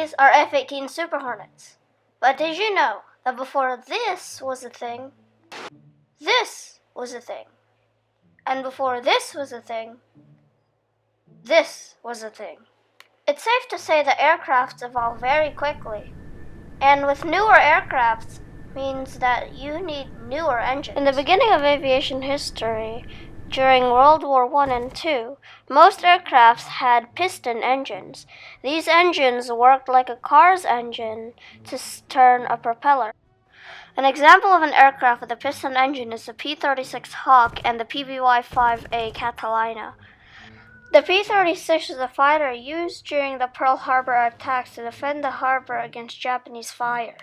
these are F-18 Super Hornets. But did you know that before this was a thing, this was a thing? And before this was a thing, this was a thing. It's safe to say that aircrafts evolve very quickly. And with newer aircrafts means that you need newer engines. In the beginning of aviation history, during World War I and II, most aircrafts had piston engines. These engines worked like a car's engine to turn a propeller. An example of an aircraft with a piston engine is the P-36 Hawk and the PBY-5A Catalina. The P-36 is a fighter used during the Pearl Harbor attacks to defend the harbor against Japanese fire.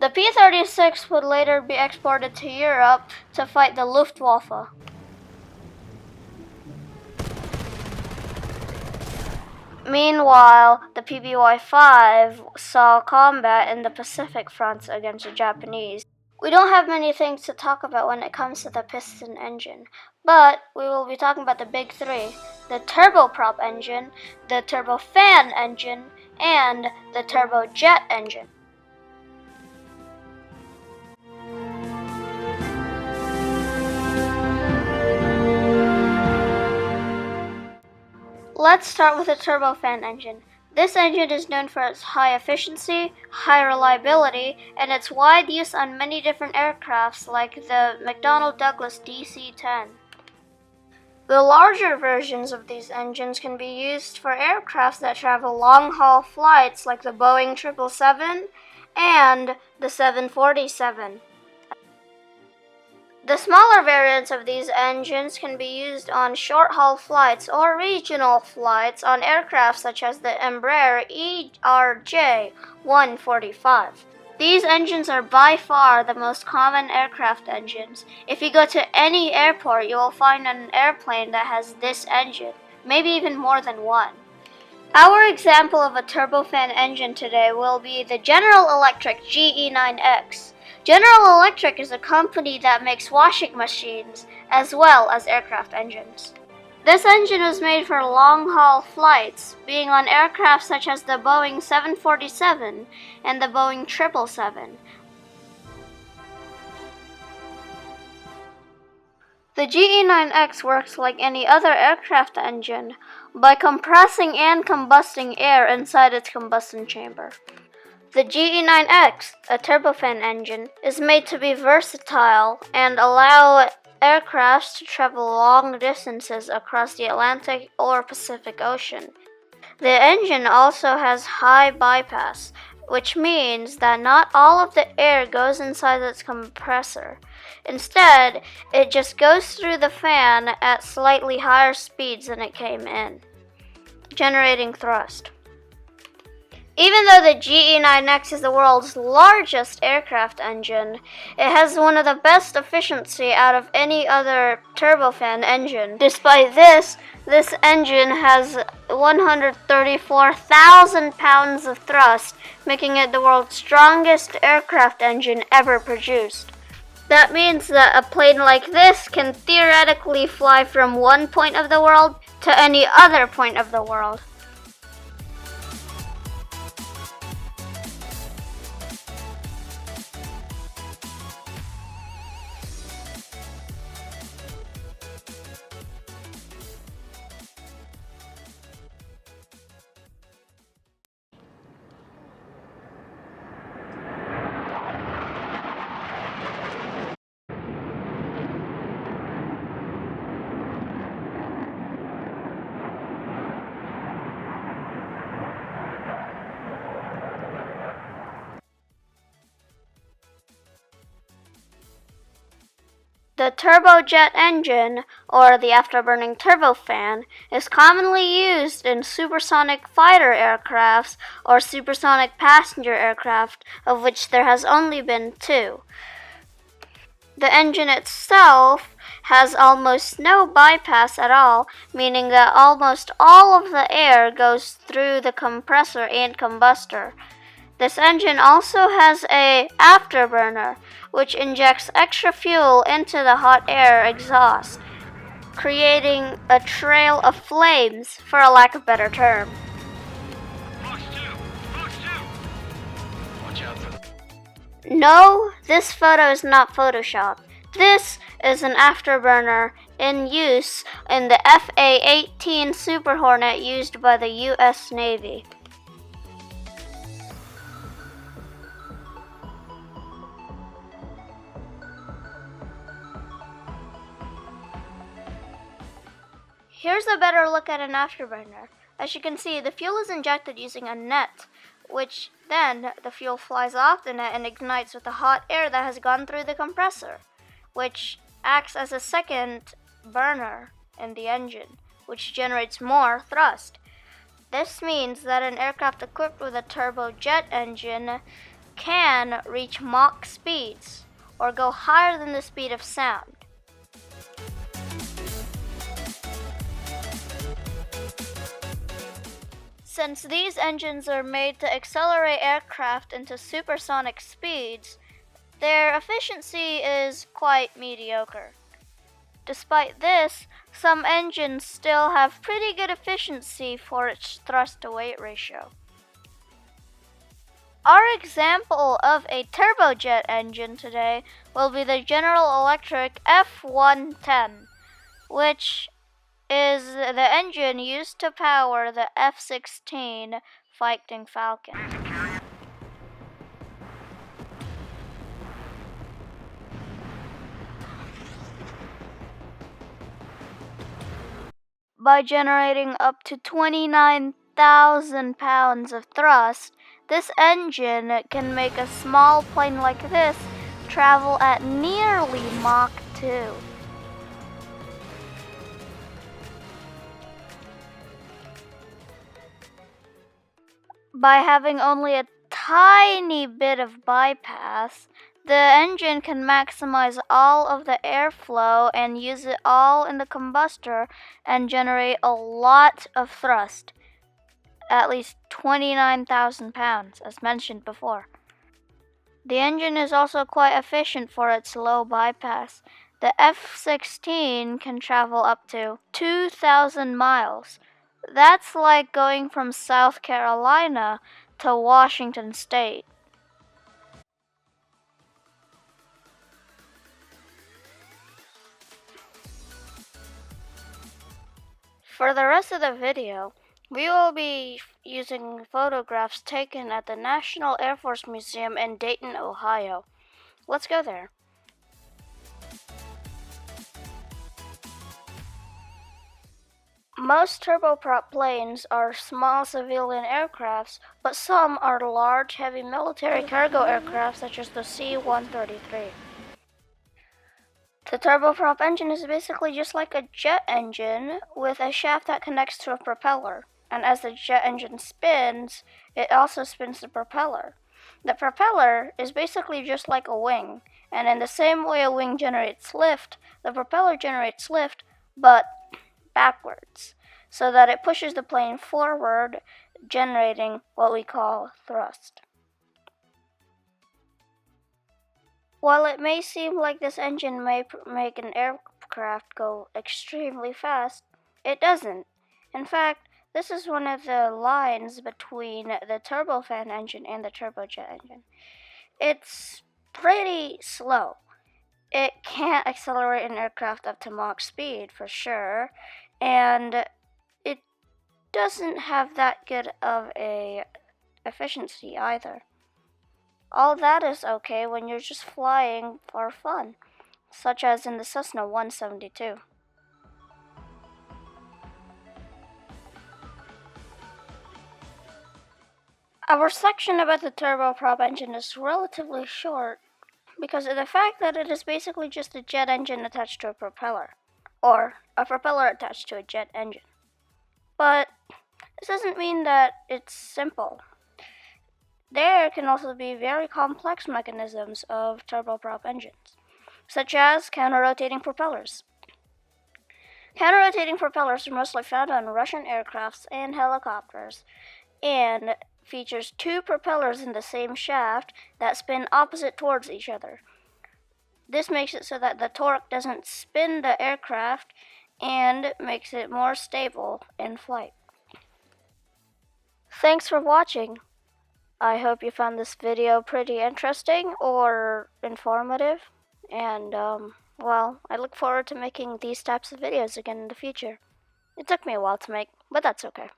The P-36 would later be exported to Europe to fight the Luftwaffe. Meanwhile, the PBY-5 saw combat in the Pacific front against the Japanese. We don't have many things to talk about when it comes to the piston engine, but we will be talking about the big three: the turboprop engine, the turbofan engine, and the turbojet engine. Let's start with the turbofan engine. This engine is known for its high efficiency, high reliability, and its wide use on many different aircrafts like the McDonnell Douglas DC-10. The larger versions of these engines can be used for aircraft that travel long-haul flights like the Boeing 777 and the 747. The smaller variants of these engines can be used on short-haul flights or regional flights on aircraft such as the Embraer ERJ-145. These engines are by far the most common aircraft engines. If you go to any airport, you will find an airplane that has this engine, maybe even more than one. Our example of a turbofan engine today will be the General Electric GE9X. General Electric is a company that makes washing machines as well as aircraft engines. This engine was made for long-haul flights, being on aircraft such as the Boeing 747 and the Boeing 777. The GE9X works like any other aircraft engine by compressing and combusting air inside its combustion chamber. The GE9X, a turbofan engine, is made to be versatile and allow aircraft to travel long distances across the Atlantic or Pacific Ocean. The engine also has high bypass, which means that not all of the air goes inside its compressor. Instead, it just goes through the fan at slightly higher speeds than it came in, generating thrust. Even though the GE9X is the world's largest aircraft engine, it has one of the best efficiency out of any other turbofan engine. Despite this engine has 134,000 pounds of thrust, making it the world's strongest aircraft engine ever produced. That means that a plane like this can theoretically fly from one point of the world to any other point of the world. The turbojet engine, or the afterburning turbofan, is commonly used in supersonic fighter aircrafts or supersonic passenger aircraft, of which there has only been two. The engine itself has almost no bypass at all, meaning that almost all of the air goes through the compressor and combustor. This engine also has an afterburner, which injects extra fuel into the hot air exhaust, creating a trail of flames, for a lack of a better term. Fox 2! Fox 2! No, this photo is not Photoshop. This is an afterburner in use in the FA-18 Super Hornet used by the US Navy. Here's a better look at an afterburner. As you can see, the fuel is injected using a net, which then the fuel flies off the net and ignites with the hot air that has gone through the compressor, which acts as a second burner in the engine, which generates more thrust. This means that an aircraft equipped with a turbojet engine can reach Mach speeds, or go higher than the speed of sound. Since these engines are made to accelerate aircraft into supersonic speeds, their efficiency is quite mediocre. Despite this, some engines still have pretty good efficiency for its thrust-to-weight ratio. Our example of a turbojet engine today will be the General Electric F-110, which is the engine used to power the F-16 Fighting Falcon. By generating up to 29,000 pounds of thrust, this engine can make a small plane like this travel at nearly Mach 2. By having only a tiny bit of bypass, the engine can maximize all of the airflow and use it all in the combustor and generate a lot of thrust, at least 29,000 pounds, as mentioned before. The engine is also quite efficient for its low bypass. The F-16 can travel up to 2,000 miles. That's like going from South Carolina to Washington State. For the rest of the video, we will be using photographs taken at the National Air Force Museum in Dayton, Ohio. Let's go there. Most turboprop planes are small civilian aircrafts, but some are large, heavy military cargo aircraft such as the C-133. The turboprop engine is basically just like a jet engine with a shaft that connects to a propeller. And as the jet engine spins, it also spins the propeller. The propeller is basically just like a wing, and in the same way a wing generates lift, the propeller generates lift, but backwards, so that it pushes the plane forward, generating what we call thrust. While it may seem like this engine may make an aircraft go extremely fast, it doesn't. In fact, this is one of the lines between the turbofan engine and the turbojet engine. It's pretty slow. It can't accelerate an aircraft up to Mach speed for sure, and it doesn't have that good of a efficiency either. All that is okay when you're just flying for fun, such as in the Cessna 172. Our section about the turboprop engine is relatively short because of the fact that it is basically just a jet engine attached to a propeller, or a propeller attached to a jet engine. But this doesn't mean that it's simple. There can also be very complex mechanisms of turboprop engines, such as counter-rotating propellers. Counter-rotating propellers are mostly found on Russian aircrafts and helicopters, and features two propellers in the same shaft that spin opposite towards each other. This makes it so that the torque doesn't spin the aircraft and makes it more stable in flight. Thanks for watching. I hope you found this video pretty interesting or informative. And, well, I look forward to making these types of videos again in the future. It took me a while to make, but that's okay.